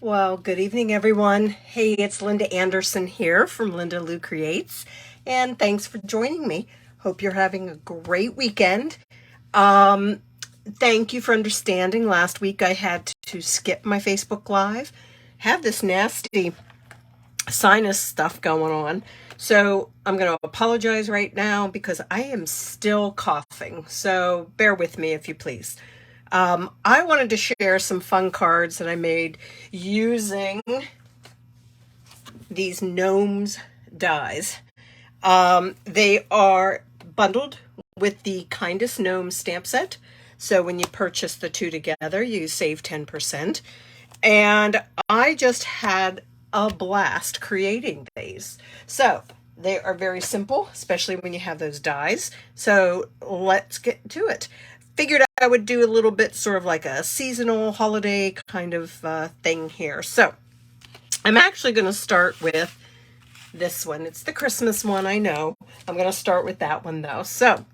Well, good evening, everyone. Hey, it's Linda Anderson here from Linda Lou Creates, and thanks for joining me. Hope you're having a great weekend. Um, Thank you for understanding. Last week I had to skip my Facebook Live. Have this nasty sinus stuff going on. So I'm going to apologize right now because I am still coughing. So bear with me if you please. I wanted to share some fun cards that I made using these Gnomes dies. They are bundled with the Kindest Gnome stamp set. So when you purchase the two together, you save 10%. And I just had a blast creating these. So they are very simple, especially when you have those dies. So let's get to it. Figured I would do a little bit sort of like a seasonal holiday kind of thing here. So I'm actually going to start with this one. It's the Christmas one, I know. I'm going to start with that one though. So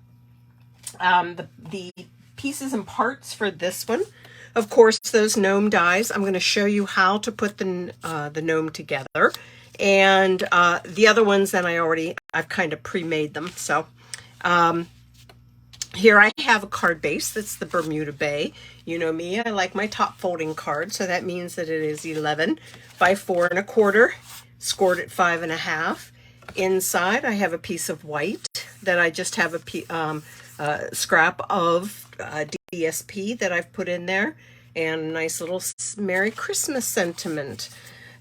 the pieces and parts for this one, of course, those gnome dies. I'm going to show you how to put the gnome together, and the other ones then I've kind of pre-made them. So here I have a card base. That's the Bermuda Bay. You know me, I like my top folding card, so that means that it is 11 by 4 1/4, scored at 5 1/2. Inside, I have a piece of white that I just have a scrap of DSP that I've put in there, and a nice little Merry Christmas sentiment.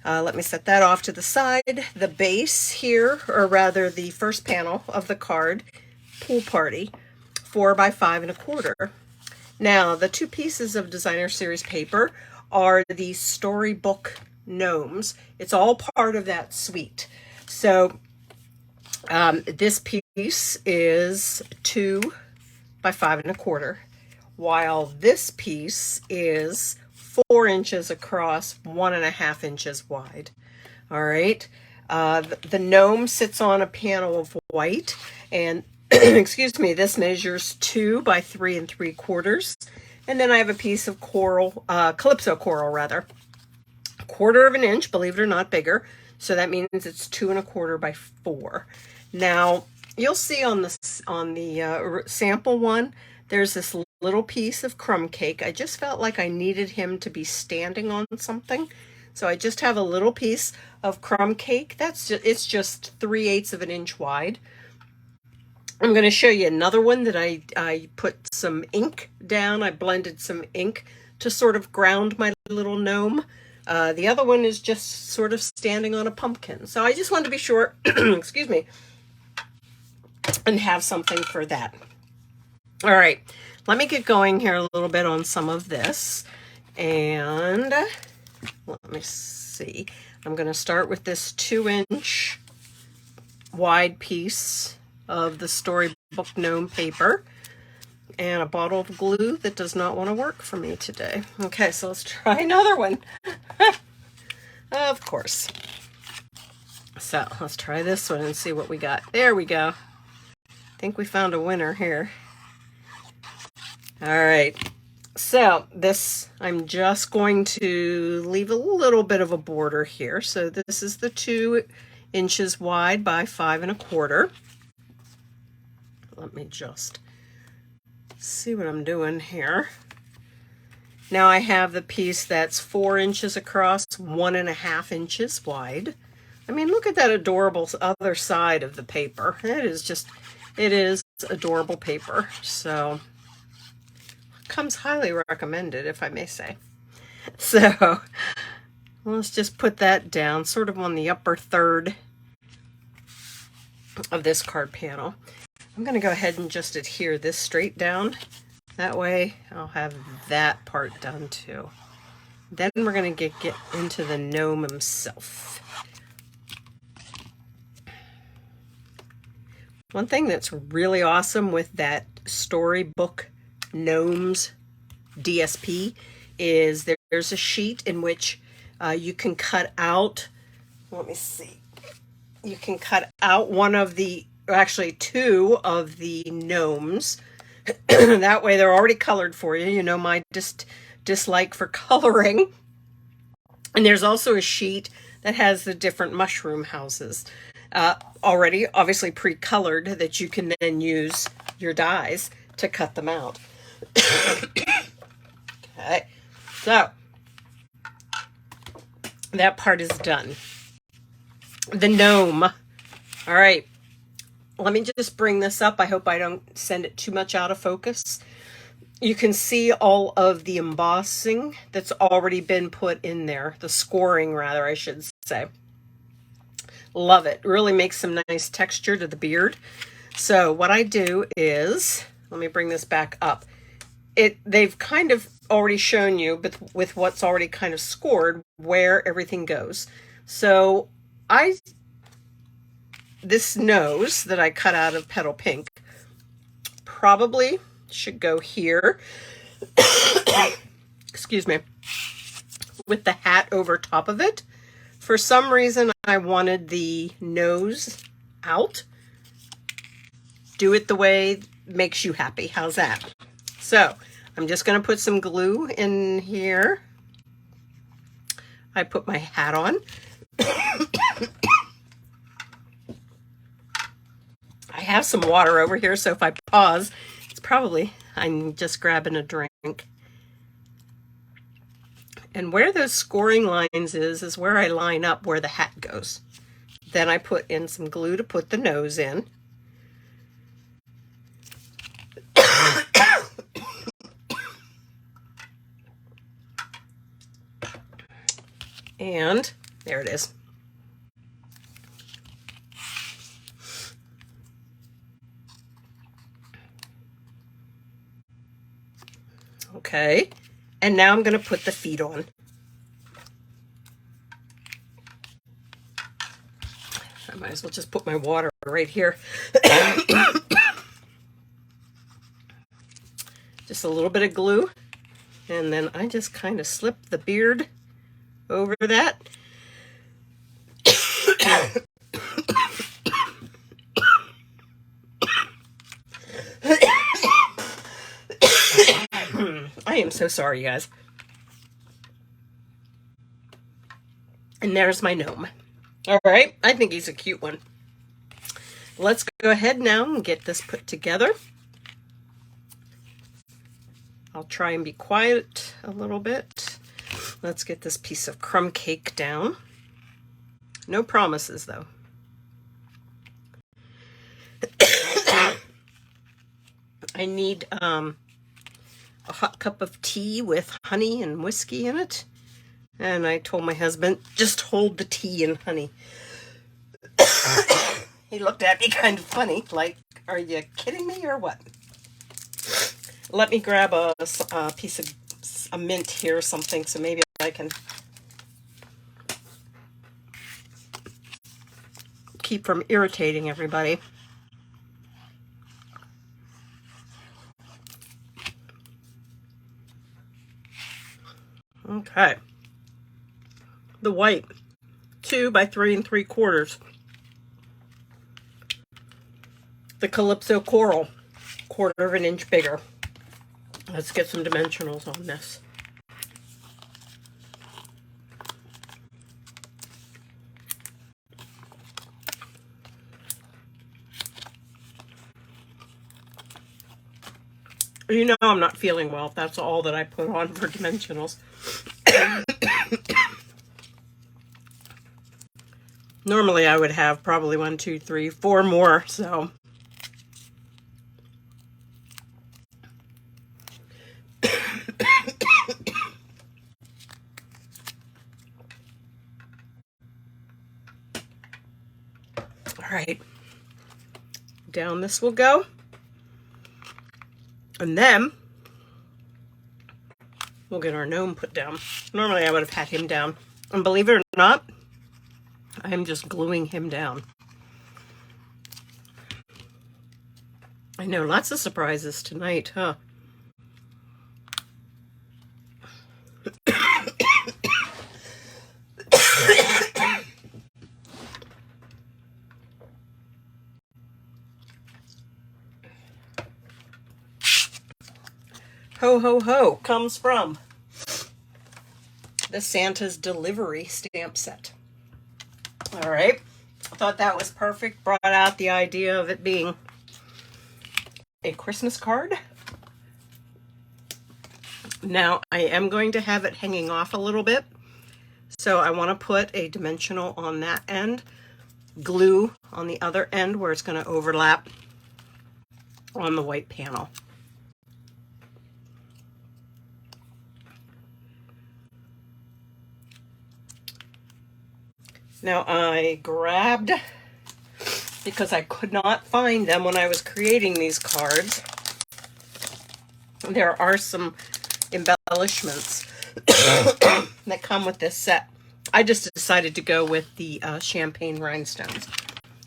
Let me set that off to the side. The base here, or rather the first panel of the card, Pool Party, 4 by 5 1/4. Now, the two pieces of designer series paper are the storybook gnomes. It's all part of that suite. So this piece is 2 by 5 1/4, while this piece is 4 inches across, 1.5 inches wide. All right. The gnome sits on a panel of white, and excuse me, this measures 2 by 3 3/4. And then I have a piece of coral, calypso coral rather, 1/4 of an inch, believe it or not, bigger. So that means it's 2 1/4 by 4. Now you'll see on the sample one, there's this little piece of crumb cake. I just felt like I needed him to be standing on something. So I just have a little piece of crumb cake. It's just 3/8 of an inch wide. I'm going to show you another one that I put some ink down. I blended some ink to sort of ground my little gnome. The other one is just sort of standing on a pumpkin. So I just wanted to be sure, excuse me, and have something for that. All right, let me get going here a little bit on some of this. And let me see. I'm going to start with this 2-inch wide piece of the storybook gnome paper and a bottle of glue that does not want to work for me today. Okay, so let's try another one. Of course. So let's try this one and see what we got. There we go. I think we found a winner here. All right. So this, I'm just going to leave a little bit of a border here. So this is the 2 inches wide by 5 1/4. Let me just see what I'm doing here. Now I have the piece that's 4 inches across, 1.5 inches wide. I mean, look at that adorable other side of the paper. It is adorable paper. So comes highly recommended, if I may say. So let's just put that down sort of on the upper third of this card panel. I'm going to go ahead and just adhere this straight down. That way I'll have that part done too. Then we're going to get into the gnome himself. One thing that's really awesome with that storybook Gnomes DSP is there's a sheet in which you can cut out, let me see, you can cut out actually 2 of the gnomes. That way they're already colored for you. You know my dislike for coloring. And there's also a sheet that has the different mushroom houses already, obviously pre-colored, that you can then use your dies to cut them out. Okay, so that part is done. The gnome. All right, let me just bring this up. I hope I don't send it too much out of focus. You can see all of the embossing that's already been put in there. The scoring, rather, I should say. Love it. Really makes some nice texture to the beard. So what I do is, let me bring this back up. They've kind of already shown you, but with what's already kind of scored, where everything goes. So this nose that I cut out of Petal Pink probably should go here. Excuse me. With the hat over top of it. For some reason, I wanted the nose out. Do it the way makes you happy. How's that? So I'm just going to put some glue in here. I put my hat on. I have some water over here, so if I pause, it's probably I'm just grabbing a drink. And where those scoring lines is where I line up where the hat goes. Then I put in some glue to put the nose in. And there it is. Okay. And now I'm going to put the feet on. I might as well just put my water right here. Just a little bit of glue. And then I just kind of slip the beard over that. I am so sorry, guys. And there's my gnome. All right, I think he's a cute one. Let's go ahead now and get this put together. I'll try and be quiet a little bit. Let's get this piece of crumb cake down. No promises, though. I need a hot cup of tea with honey and whiskey in it. And I told my husband, just hold the tea and honey. He looked at me kind of funny, like, are you kidding me or what? Let me grab a piece of a mint here or something, so maybe I can keep from irritating everybody. Okay. The white, 2 by 3 3/4. The Calypso Coral, 1/4 of an inch bigger. Let's get some dimensionals on this. You know I'm not feeling well if that's all that I put on for dimensionals. Normally I would have probably 1, 2, 3, 4 more, so. All right, down this will go. And then we'll get our gnome put down. Normally I would have had him down. And believe it or not, I'm just gluing him down. I know, lots of surprises tonight, huh? Ho, ho, ho comes from the Santa's Delivery stamp set. All right, I thought that was perfect. Brought out the idea of it being a Christmas card. Now I am going to have it hanging off a little bit, so I want to put a dimensional on that end, glue on the other end where it's going to overlap on the white panel. Now I grabbed, because I could not find them when I was creating these cards, there are some embellishments that come with this set. I just decided to go with the champagne rhinestones.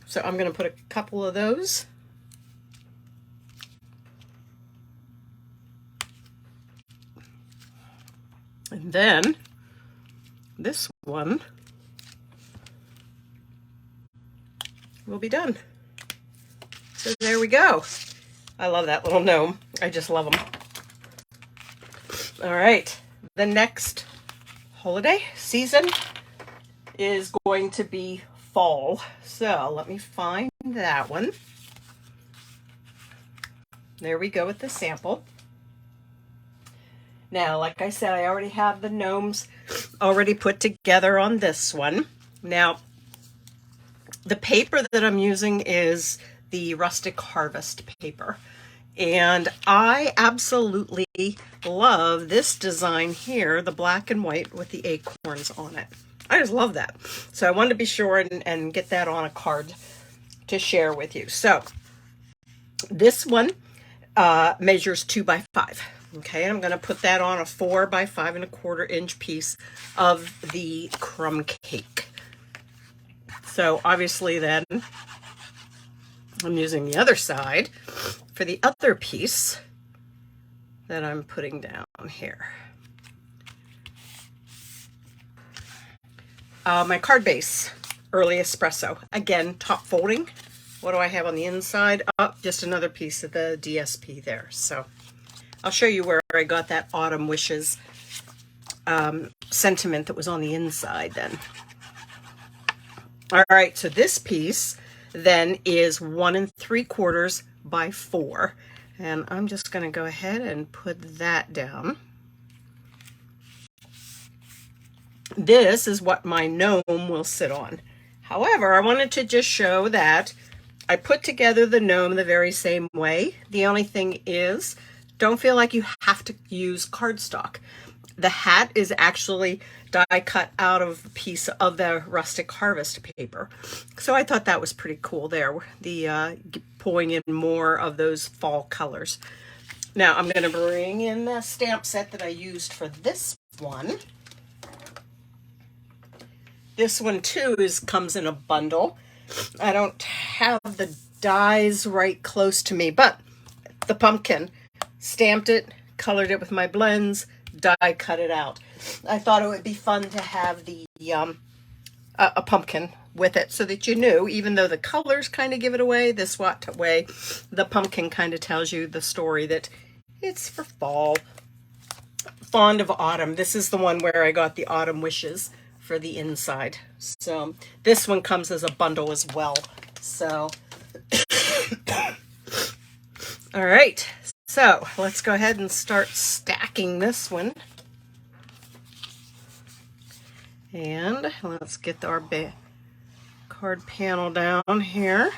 So I'm going to put a couple of those. And then this one will be done. So there we go. I love that little gnome. I just love them. All right, the next holiday season is going to be fall. So let me find that one. There we go with the sample. Now, like I said, I already have the gnomes already put together on this one. Now, the paper that I'm using is the Rustic Harvest paper. And I absolutely love this design here, the black and white with the acorns on it. I just love that. So I wanted to be sure and get that on a card to share with you. So this one measures 2 by 5. Okay, I'm going to put that on a 4 by 5¼ inch piece of the crumb cake. So obviously then I'm using the other side for the other piece that I'm putting down here. My card base, early espresso. Again, top folding. What do I have on the inside? Oh, just another piece of the DSP there. So I'll show you where I got that Autumn Wishes sentiment that was on the inside then. All right, so this piece then is 1 3/4 by 4. And I'm just going to go ahead and put that down. This is what my gnome will sit on. However, I wanted to just show that I put together the gnome the very same way. The only thing is, don't feel like you have to use cardstock. The hat is actually die cut out of a piece of the Rustic Harvest paper. So I thought that was pretty cool there, the pulling in more of those fall colors. Now I'm going to bring in the stamp set that I used for this one. This one too comes in a bundle. I don't have the dies right close to me, but the pumpkin, stamped it, colored it with my blends, die cut it out. I thought it would be fun to have the a pumpkin with it so that you knew, even though the colors kind of give it away, this way, the pumpkin kind of tells you the story that it's for fall. Fond of autumn. This is the one where I got the Autumn Wishes for the inside. So this one comes as a bundle as well. So all right, so let's go ahead and start stacking this one. And let's get our card panel down here.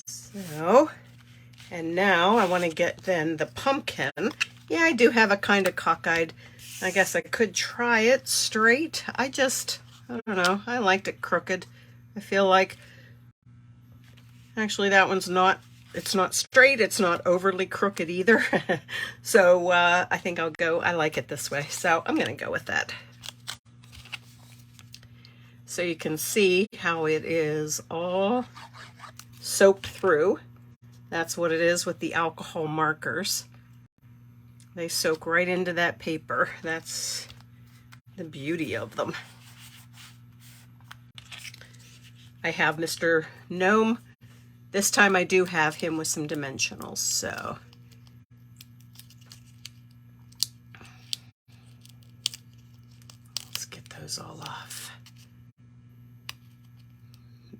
So, and now I want to get then the pumpkin. Yeah, I do have a kind of cockeyed. I guess I could try it straight. I don't know. I liked it crooked. I feel like, actually that one's not, it's not straight. It's not overly crooked either. So I think I like it this way. So I'm going to go with that. So you can see how it is all soaked through. That's what it is with the alcohol markers. They soak right into that paper. That's the beauty of them. I have Mr. Gnome This time I do have him with some dimensionals, so. Let's get those all off.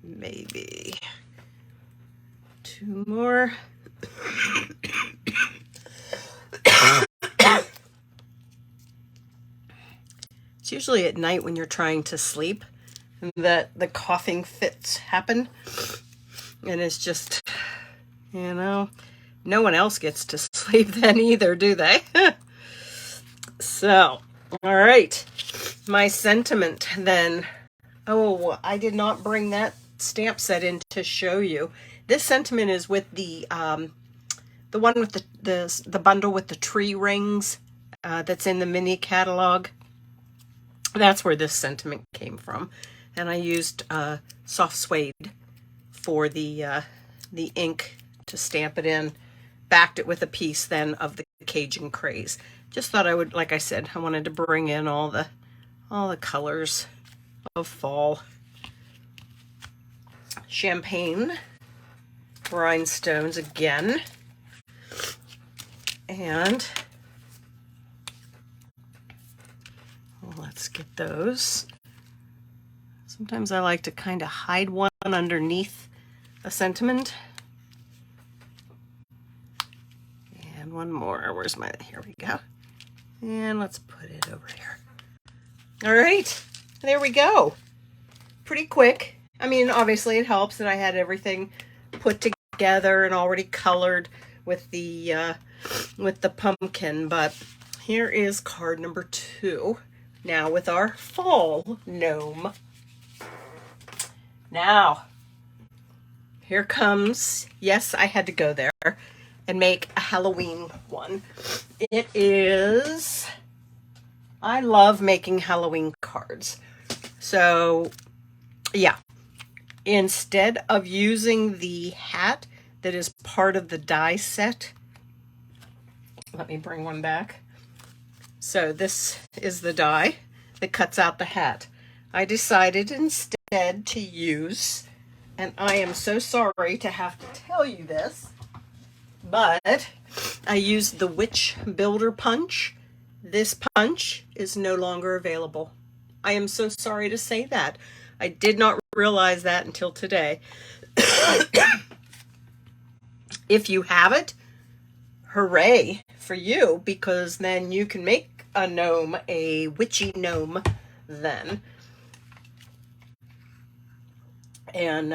Maybe 2 more. It's usually at night when you're trying to sleep that the coughing fits happen. And it's just, you know, no one else gets to sleep then either, do they? So, all right. My sentiment then. Oh, I did not bring that stamp set in to show you. This sentiment is with the one with the bundle with the tree rings that's in the mini catalog. That's where this sentiment came from. And I used soft suede for the ink to stamp it in. Backed it with a piece then of the Cajun Craze. Just thought I would, like I said, I wanted to bring in all the colors of fall. Champagne rhinestones again. And let's get those. Sometimes I like to kind of hide one underneath a sentiment. And one more. Where's my, here we go. And let's put it over here. All right, there we go. Pretty quick. I mean, obviously it helps that I had everything put together and already colored with the pumpkin, but here is card number 2. Now with our fall gnome. Now, here comes, yes, I had to go there and make a Halloween one. It is, I love making Halloween cards. So, yeah, instead of using the hat that is part of the die set, let me bring one back. So this is the die that cuts out the hat. I decided instead to use, and I am so sorry to have to tell you this, but I used the Witch Builder punch. This punch is no longer available. I am so sorry to say that. I did not realize that until today. If you have it, hooray for you, because then you can make a gnome, a witchy gnome then. And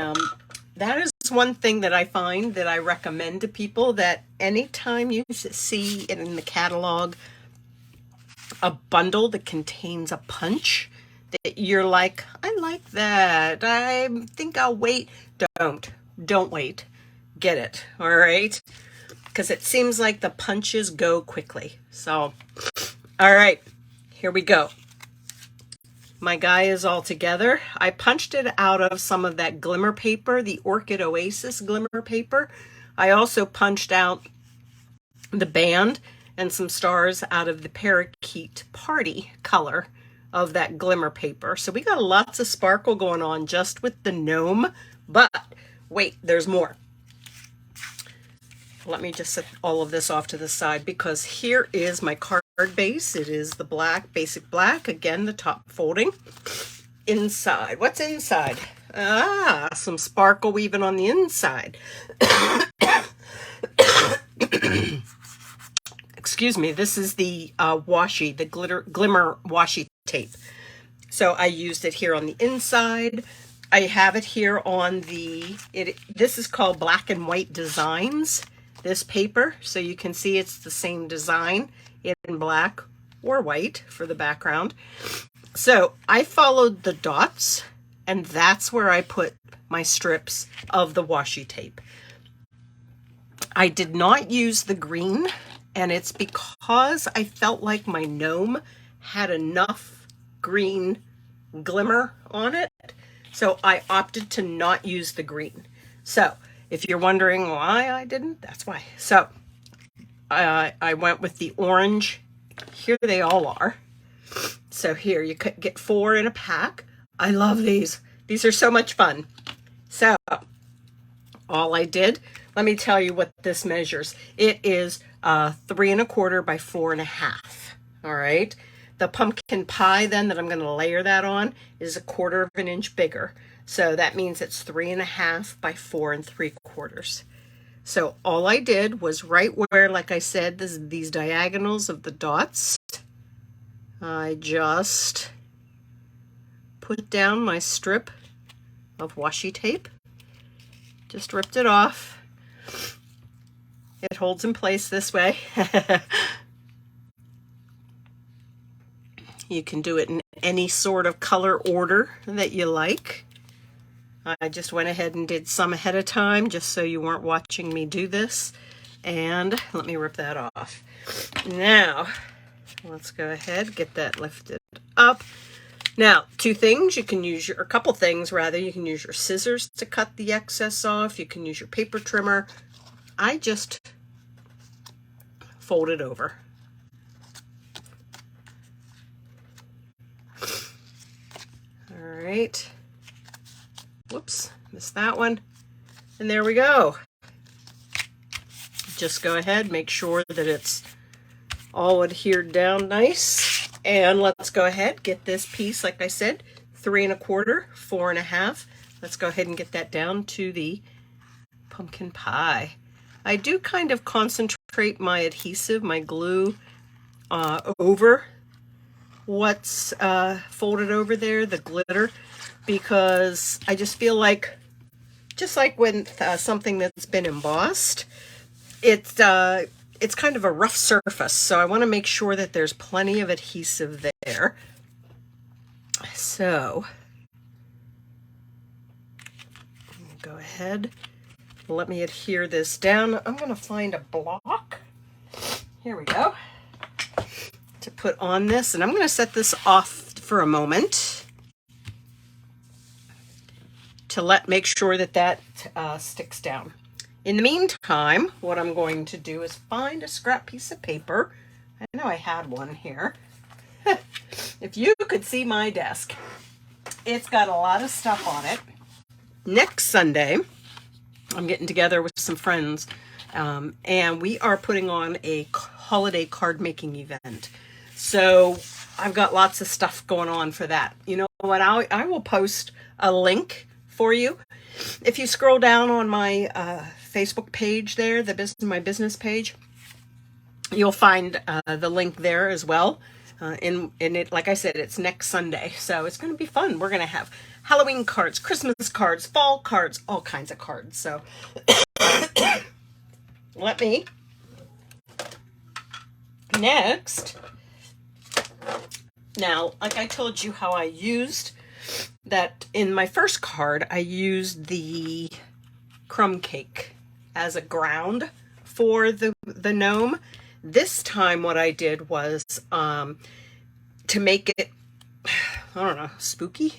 that is one thing that I find that I recommend to people, that anytime you see it in the catalog, a bundle that contains a punch that you're like, I like that, I think I'll wait. Don't wait. Get it, all right? Because it seems like the punches go quickly. So, all right, here we go. My guy is all together. I punched it out of some of that glimmer paper, the Orchid Oasis glimmer paper. I also punched out the band and some stars out of the Parakeet Party color of that glimmer paper. So we got lots of sparkle going on just with the gnome. But wait, there's more. Let me just set all of this off to the side, because here is my card base. It is the black, basic black. Again, the top folding. Inside, what's inside? Ah, some sparkle weaving on the inside. Excuse me, this is the washi, the glimmer washi tape. So I used it here on the inside. I have it here on the, this is called Black and White Designs, this paper. So you can see it's the same design in black or white for the background. So I followed the dots, and that's where I put my strips of the washi tape. I did not use the green, and it's because I felt like my gnome had enough green glimmer on it. So I opted to not use the green. So if you're wondering why I didn't, that's why. So I went with the orange. Here they all are. So here you could get 4 in a pack. I love these. These are so much fun. So All I did, let me tell you what this measures. It is 3 1/4 by 4 1/2. All right. The pumpkin pie then that I'm going to layer that on is 1/4 of an inch bigger. So that means it's 3 1/2 by 4 3/4. So all I did was right where, like I said, these diagonals of the dots, I just put down my strip of washi tape. Just ripped it off. It holds in place this way. You can do it in any sort of color order that you like. I just went ahead and did some ahead of time just so you weren't watching me do this. And let me rip that off. Now, let's go ahead, get that lifted up. Now, two things, you can use a couple things rather, you can use your scissors to cut the excess off, you can use your paper trimmer. I just fold it over. All right. Whoops, missed that one. And there we go. Just go ahead, make sure that it's all adhered down nice. And let's go ahead, get this piece, like I said, 3 1/4, 4 1/2. Let's go ahead and get that down to the pumpkin pie. I do kind of concentrate my adhesive, my glue, over what's folded over there, the glitter, because I just feel like, just like when something that's been embossed, it's kind of a rough surface, so I want to make sure that there's plenty of adhesive there. So go ahead, let me adhere this down. I'm going to find a block. Here we go. To put on this, and I'm going to set this off for a moment to make sure that that sticks down. In the meantime, what I'm going to do is find a scrap piece of paper. I know I had one here. If you could see my desk, it's got a lot of stuff on it. Next Sunday, I'm getting together with some friends, and we are putting on a holiday card making event. So I've got lots of stuff going on for that. You know what? I will post a link for you. If you scroll down on my Facebook page there, my business page, you'll find the link there as well. And it, like I said, it's next Sunday, so it's going to be fun. We're going to have Halloween cards, Christmas cards, fall cards, all kinds of cards. So let me next. Now, like I told you how I used that in my first card, I used the crumb cake as a ground for the gnome. This time what I did was to make it, I don't know, spooky.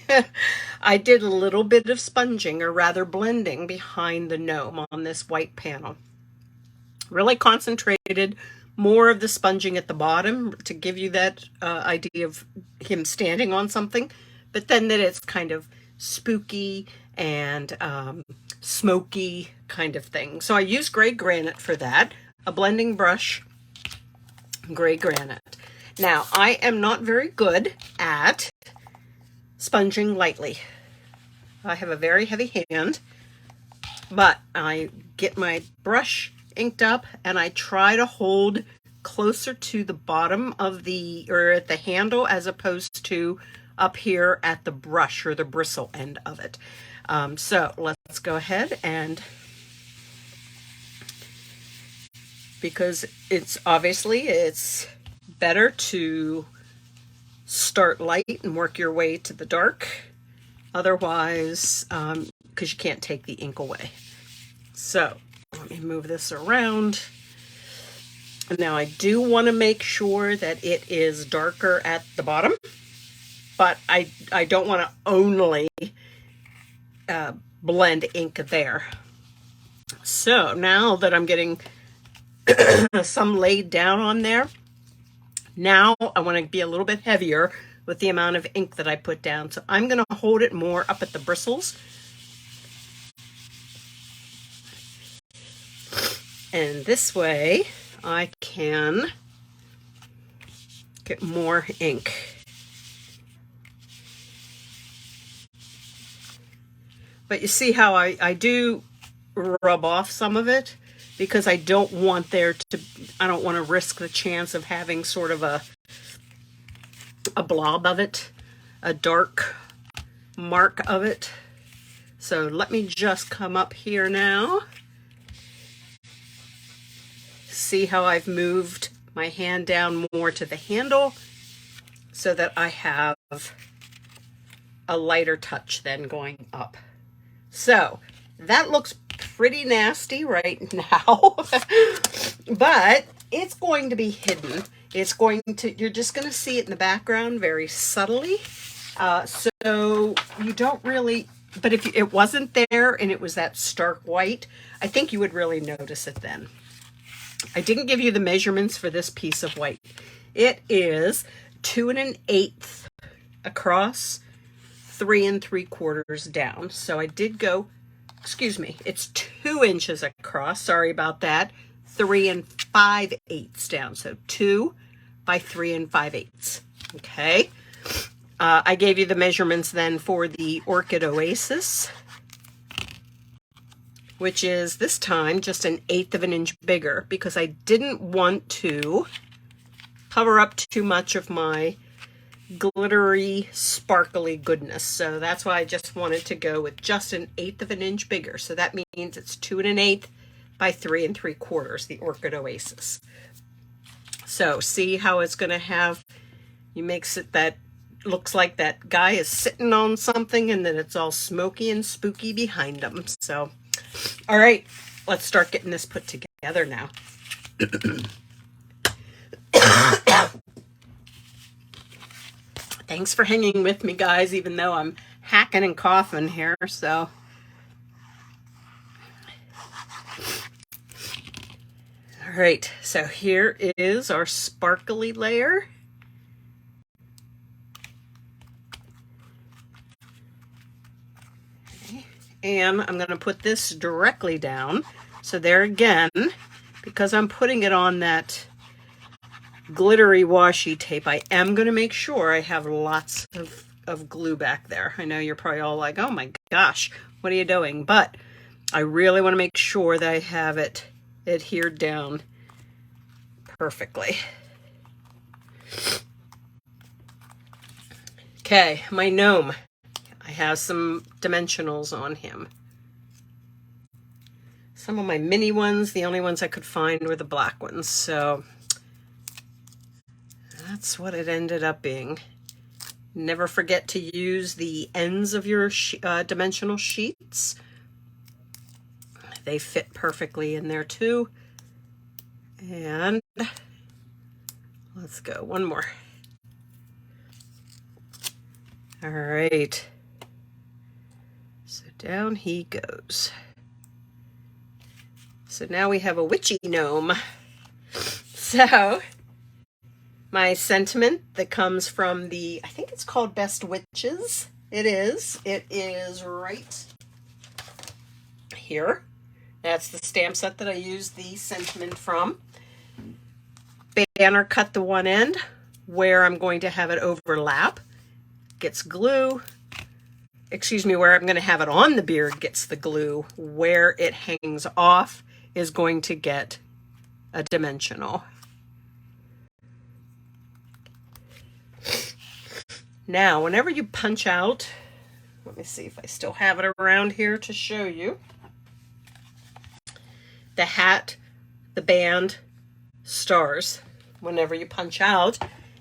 I did a little bit of sponging, or rather blending, behind the gnome on this white panel. Really concentrated, more of the sponging at the bottom to give you that idea of him standing on something, but then that it's kind of spooky and smoky kind of thing. So I used gray granite for that, a blending brush, gray granite. Now, I am not very good at sponging lightly. I have a very heavy hand, but I get my brush inked up and I try to hold closer to the bottom of or at the handle, as opposed to up here at the brush or the bristle end of it. So let's go ahead, and because it's better to start light and work your way to the dark, otherwise, because you can't take the ink away. So let me move this around. Now I do want to make sure that it is darker at the bottom, but I don't want to only blend ink there. So now that I'm getting some laid down on there, now I want to be a little bit heavier with the amount of ink that I put down. So I'm going to hold it more up at the bristles. And this way I can get more ink. But you see how I do rub off some of it because I don't want I don't want to risk the chance of having sort of a blob of it, a dark mark of it. So let me just come up here now. See how I've moved my hand down more to the handle so that I have a lighter touch then going up. So that looks pretty nasty right now, but it's going to be hidden. You're just going to see it in the background very subtly. So you don't really, but if it wasn't there and it was that stark white, I think you would really notice it then. I didn't give you the measurements for this piece of white. It is 2 1/8 across, 3 3/4 down. So I did go, excuse me, it's 2 inches across. Sorry about that. 3 5/8 down. So 2 by 3 5/8. Okay. I gave you the measurements then for the Orchid Oasis, which is this time just 1/8 of an inch bigger because I didn't want to cover up too much of my glittery, sparkly goodness. So that's why I just wanted to go with just 1/8 of an inch bigger. So that means it's 2 1/8 by 3 3/4, the Orchid Oasis. So see how it's going to have, you makes it that looks like that guy is sitting on something and then it's all smoky and spooky behind him. So, all right, let's start getting this put together now. Thanks for hanging with me, guys, even though I'm hacking and coughing here. So, all right, so here is our sparkly layer. Okay. And I'm going to put this directly down. So there again, because I'm putting it on that glittery washi tape, I am going to make sure I have lots of glue back there. I know you're probably all like, oh my gosh, what are you doing? But I really want to make sure that I have it adhered down perfectly. Okay, my gnome. I have some dimensionals on him. Some of my mini ones, the only ones I could find were the black ones. So that's what it ended up being. Never forget to use the ends of your dimensional sheets. They fit perfectly in there too. And let's go one more. All right. So down he goes. So now we have a witchy gnome. So my sentiment that comes from I think it's called Best Witches. It is right here. That's the stamp set that I used the sentiment from. Banner cut the one end where I'm going to have it overlap. Gets glue. Excuse me, where I'm going to have it on the beard gets the glue. Where it hangs off is going to get a dimensional. Now, whenever you punch out, let me see if I still have it around here to show you. The hat, the band, stars. Whenever you punch out,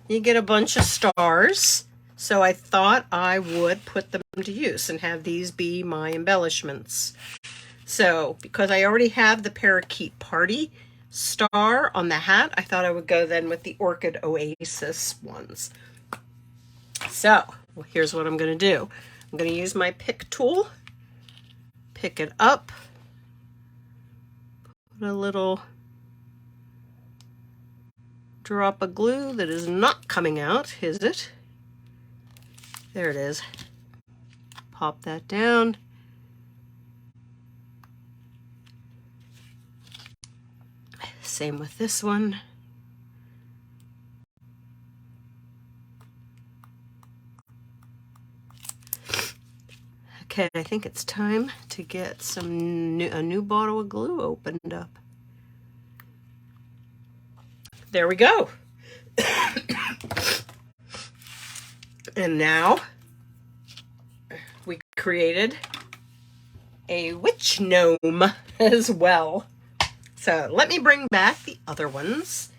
you get a bunch of stars. So I thought I would put them to use and have these be my embellishments. So because I already have the Parakeet Party star on the hat, I thought I would go then with the Orchid Oasis ones. So here's what I'm going to do. I'm going to use my pick tool, pick it up, put a little drop of glue that is not coming out, is it? There it is. Pop that down. Same with this one. Okay, I think it's time to get a new bottle of glue opened up. There we go. And now we created a witch gnome as well. So let me bring back the other ones.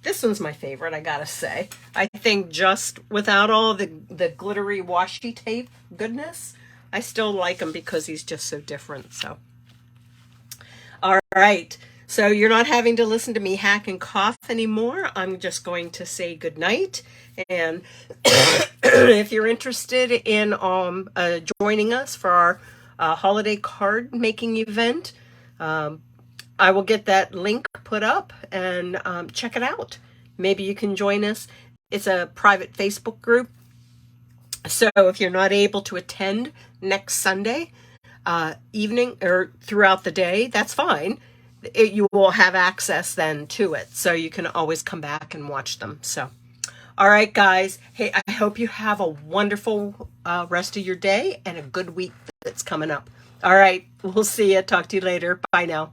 This one's my favorite, I gotta say. I think just without all the glittery washi tape goodness, I still like him because he's just so different. So, all right. So you're not having to listen to me hack and cough anymore. I'm just going to say goodnight. And if you're interested in joining us for our holiday card making event, I will get that link put up and check it out. Maybe you can join us. It's a private Facebook group. So if you're not able to attend next Sunday evening or throughout the day, that's fine. You will have access then to it. So you can always come back and watch them. So, all right, guys. Hey, I hope you have a wonderful rest of your day and a good week that's coming up. All right. We'll see you. Talk to you later. Bye now.